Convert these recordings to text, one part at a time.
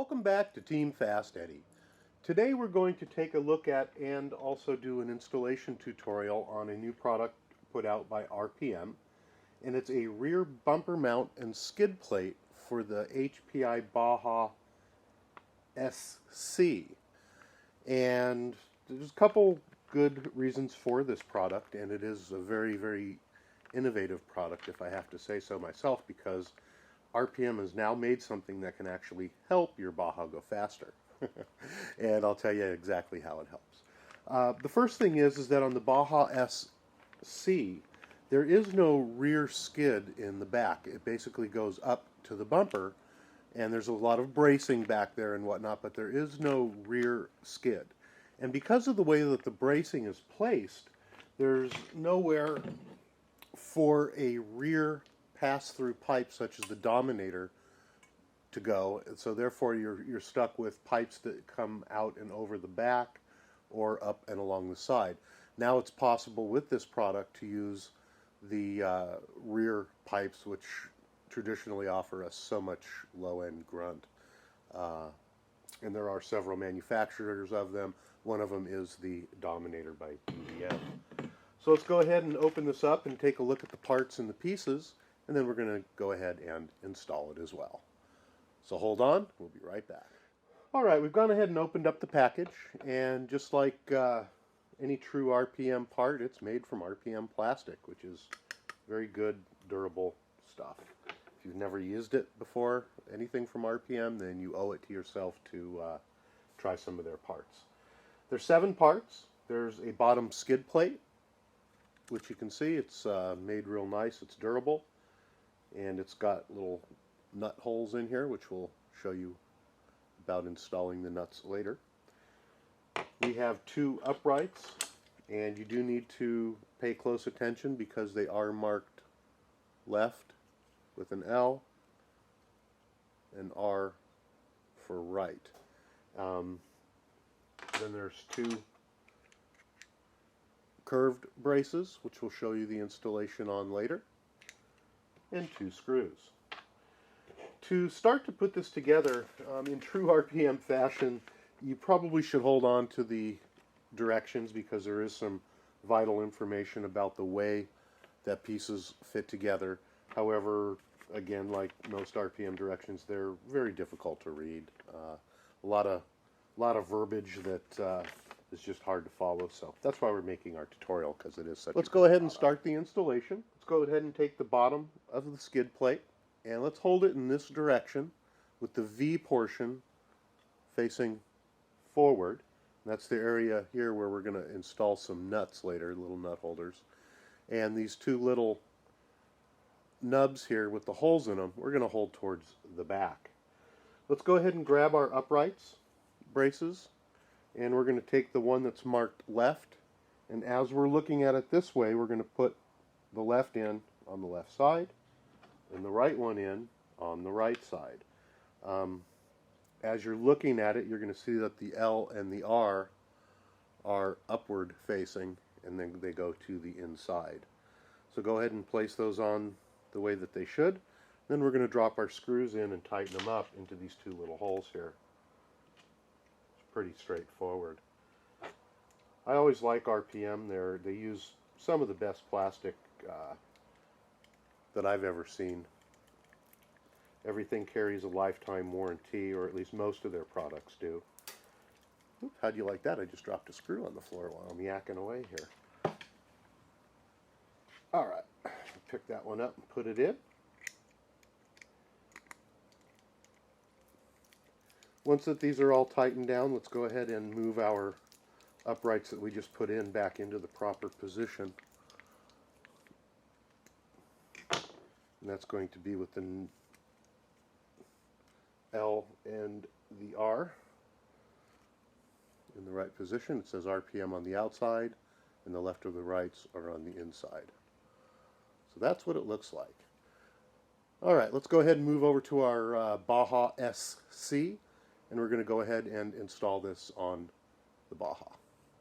Welcome back to Team FastEddy. Today we're going to take a look at and also do an installation tutorial on a new product put out by RPM, and it's a rear bumper mount and skid plate for the HPI Baja SC. And there's a couple good reasons for this product, and it is a very innovative product, if I have to say so myself, because RPM has now made something that can actually help your Baja go faster. And I'll tell you exactly how it helps. The first thing is that on the Baja SC, there is no rear skid in the back. It basically goes up to the bumper, and there's a lot of bracing back there and whatnot, but there is no rear skid. And because of the way that the bracing is placed, there's nowhere for a rear pass-through pipe such as the Dominator to go, and so therefore you're stuck with pipes that come out and over the back or up and along the side. Now it's possible with this product to use the rear pipes, which traditionally offer us so much low-end grunt. And there are several manufacturers of them. One of them is the Dominator by EDM. So let's go ahead and open this up and take a look at the parts and the pieces, and then we're going to go ahead and install it as well. So hold on, we'll be right back. Alright, we've gone ahead and opened up the package, and just like any true RPM part, it's made from RPM plastic, which is very good, durable stuff. If you've never used it before, anything from RPM, then you owe it to yourself to try some of their parts. There's 7 parts. There's a bottom skid plate, which you can see, it's made real nice, it's durable, and it's got little nut holes in here, which we'll show you about installing the nuts later. We have 2 uprights, and you do need to pay close attention because they are marked left with an L and R for right. Then there's 2 curved braces, which we'll show you the installation on later, and 2 screws. To start to put this together, in true RPM fashion, you probably should hold on to the directions because there is some vital information about the way that pieces fit together. However, again, like most RPM directions, they're very difficult to read. A lot of verbiage that is just hard to follow, so that's why we're making our tutorial, because it is such. Let's go ahead and start the installation. Let's go ahead and take the bottom of the skid plate, and let's hold it in this direction with the V portion facing forward. And that's the area here where we're going to install some nuts later, little nut holders. And these 2 little nubs here with the holes in them, we're going to hold towards the back. Let's go ahead and grab our uprights braces, and we're going to take the one that's marked left, and as we're looking at it this way, we're going to put the left in on the left side and the right one in on the right side. As you're looking at it, you're going to see that the L and the R are upward facing, and then they go to the inside. So go ahead and place those on the way that they should. Then we're going to drop our screws in and tighten them up into these 2 little holes here. It's pretty straightforward. I always like RPM. They use some of the best plastic that I've ever seen. Everything carries a lifetime warranty, or at least most of their products do. Oop, how'd you like that? I just dropped a screw on the floor while I'm yakking away here. Alright, pick that one up and put it in. Once that these are all tightened down, let's go ahead and move our uprights that we just put in back into the proper position. And that's going to be with the L and the R in the right position. It says RPM on the outside, and the left or the rights are on the inside. So that's what it looks like. Alright, let's go ahead and move over to our Baja SC, and we're going to go ahead and install this on the Baja.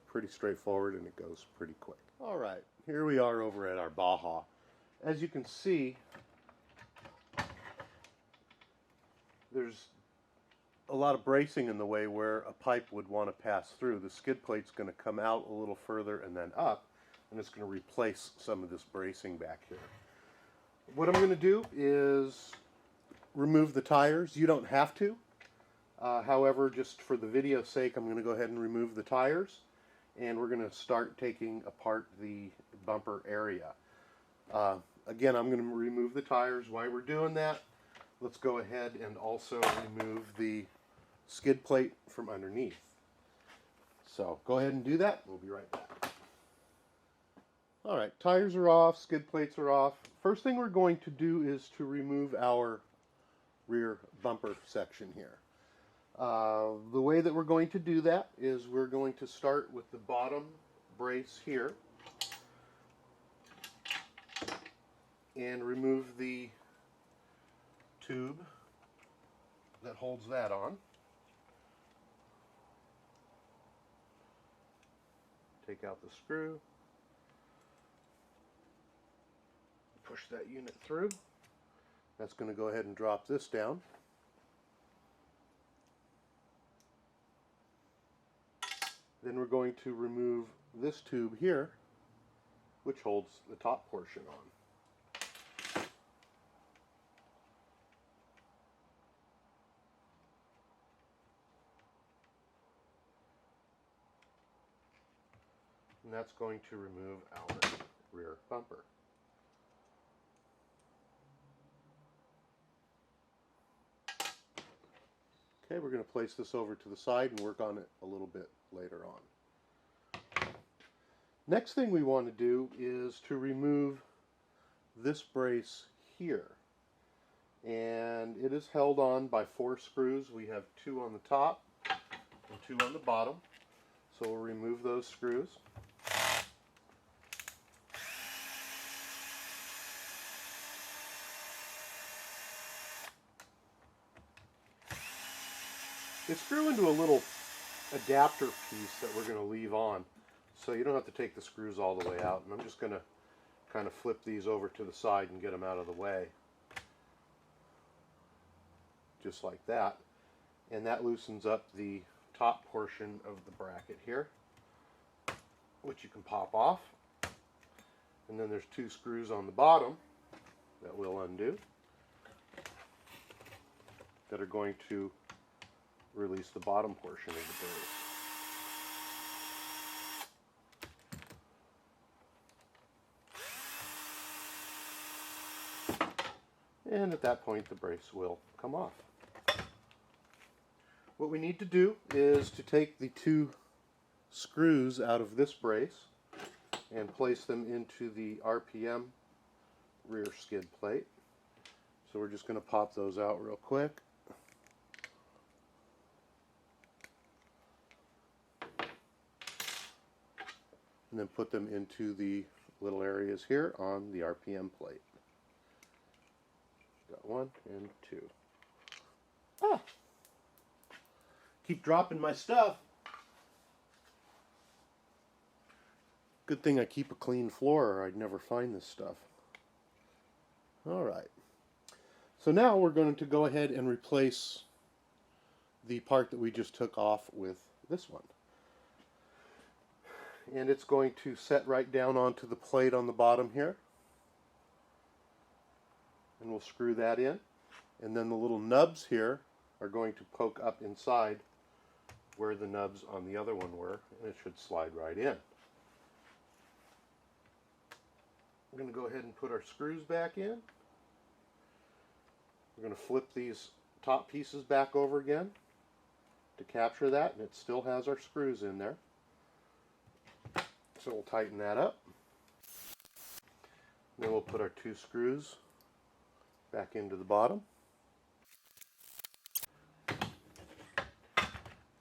Pretty straightforward, and it goes pretty quick. Alright, here we are over at our Baja. As you can see, there's a lot of bracing in the way where a pipe would want to pass through. The skid plate's going to come out a little further and then up, and it's going to replace some of this bracing back here. What I'm going to do is remove the tires. You don't have to. However, just for the video's sake, I'm going to go ahead and remove the tires, and we're going to start taking apart the bumper area. Again, I'm going to remove the tires. While we're doing that, let's go ahead and also remove the skid plate from underneath. So go ahead and do that. We'll be right back. Alright, tires are off, skid plates are off. First thing we're going to do is to remove our rear bumper section here. The way that we're going to do that is we're going to start with the bottom brace here and remove the tube that holds that on. Take out the screw, push that unit through. That's going to go ahead and drop this down. Then we're going to remove this tube here, which holds the top portion on. And that's going to remove our rear bumper. Okay, we're going to place this over to the side and work on it a little bit later on. Next thing we want to do is to remove this brace here. And it is held on by 4 screws. We have 2 on the top and 2 on the bottom. So we'll remove those screws. They screw into a little adapter piece that we're going to leave on, so you don't have to take the screws all the way out. And I'm just going to kind of flip these over to the side and get them out of the way. Just like that. And that loosens up the top portion of the bracket here, which you can pop off. And then there's 2 screws on the bottom that we'll undo that are going to release the bottom portion of the brace. And at that point the brace will come off. What we need to do is to take the 2 screws out of this brace and place them into the RPM rear skid plate. So we're just going to pop those out real quick. And then put them into the little areas here on the RPM plate. Got 1 and 2. Ah! Keep dropping my stuff. Good thing I keep a clean floor or I'd never find this stuff. Alright. So now we're going to go ahead and replace the part that we just took off with this one. And it's going to set right down onto the plate on the bottom here. And we'll screw that in. And then the little nubs here are going to poke up inside where the nubs on the other one were, and it should slide right in. We're going to go ahead and put our screws back in. We're going to flip these top pieces back over again to capture that, and it still has our screws in there. So we'll tighten that up. Then we'll put our 2 screws back into the bottom.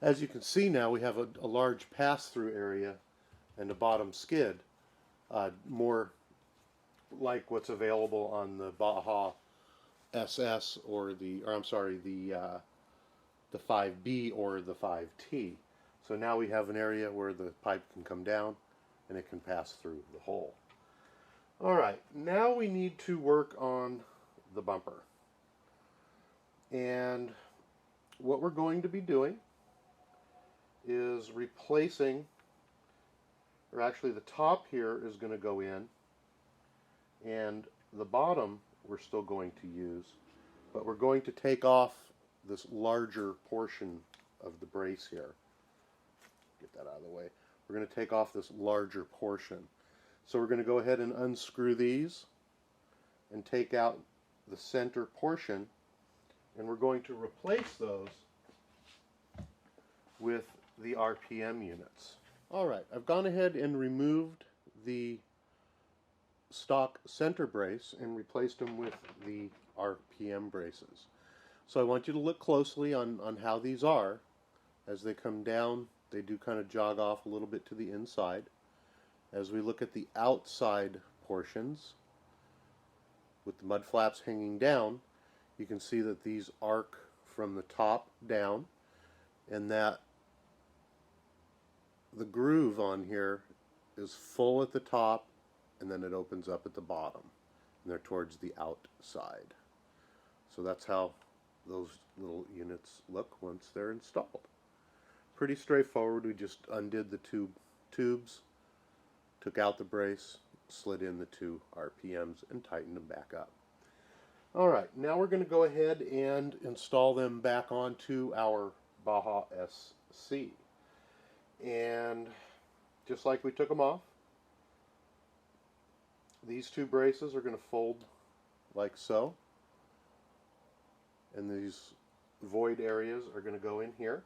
As you can see now, we have a large pass-through area and a bottom skid, more like what's available on the Baja SS or the 5B or the 5T. So now we have an area where the pipe can come down and it can pass through the hole. Alright, now we need to work on the bumper. And what we're going to be doing is replacing, or actually the top here is going to go in, and the bottom we're still going to use, but we're going to take off this larger portion of the brace here. Get that out of the way. We're going to take off this larger portion. So we're going to go ahead and unscrew these and take out the center portion, and we're going to replace those with the RPM units. Alright, I've gone ahead and removed the stock center brace and replaced them with the RPM braces. So I want you to look closely on how these are. As they come down, they do kind of jog off a little bit to the inside. As we look at the outside portions, with the mud flaps hanging down, you can see that these arc from the top down, and that the groove on here is full at the top, and then it opens up at the bottom, and they're towards the outside. So that's how those little units look once they're installed. Pretty straightforward. We just undid the tubes, took out the brace, slid in the two RPMs, and tightened them back up. Alright, now we're going to go ahead and install them back onto our Baja SC. And just like we took them off, these two braces are going to fold like so, and these void areas are going to go in here,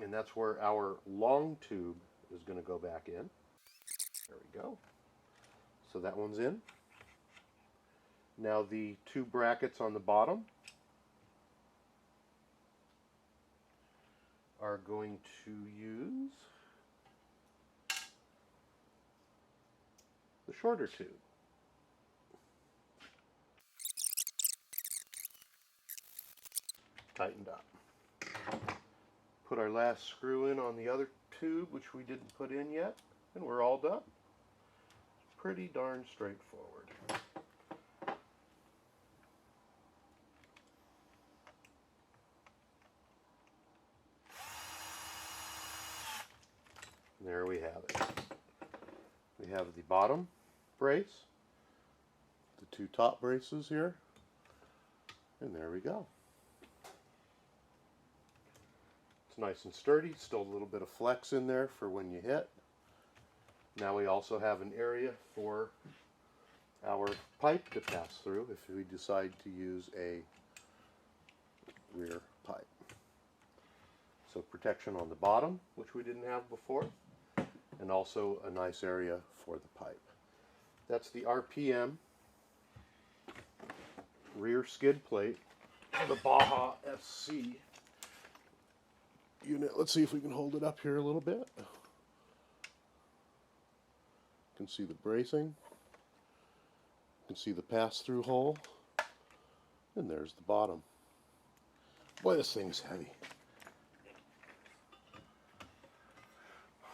and that's where our long tube is going to go back in. There we go. So that one's in. Now the two brackets on the bottom are going to use the shorter tube. Tightened up. Put our last screw in on the other tube, which we didn't put in yet, and we're all done. Pretty darn straightforward. There we have it. We have the bottom brace, the two top braces here, and there we go. It's nice and sturdy, still a little bit of flex in there for when you hit. Now we also have an area for our pipe to pass through if we decide to use a rear pipe. So protection on the bottom, which we didn't have before, and also a nice area for the pipe. That's the RPM rear skid plate of the Baja SC unit. Let's see if we can hold it up here a little bit. You can see the bracing. You can see the pass-through hole. And there's the bottom. Boy, this thing's heavy.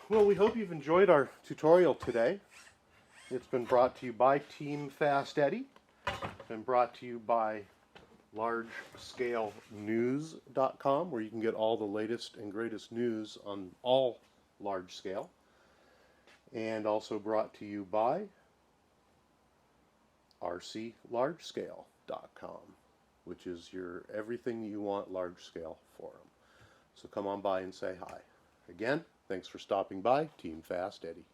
Well, we hope you've enjoyed our tutorial today. It's been brought to you by Team FastEddy. It's been brought to you by largescalenews.com, where you can get all the latest and greatest news on all large scale. And also brought to you by rclargescale.com, which is your everything you want large scale for them. So come on by and say hi. Again, thanks for stopping by, Team FastEddy.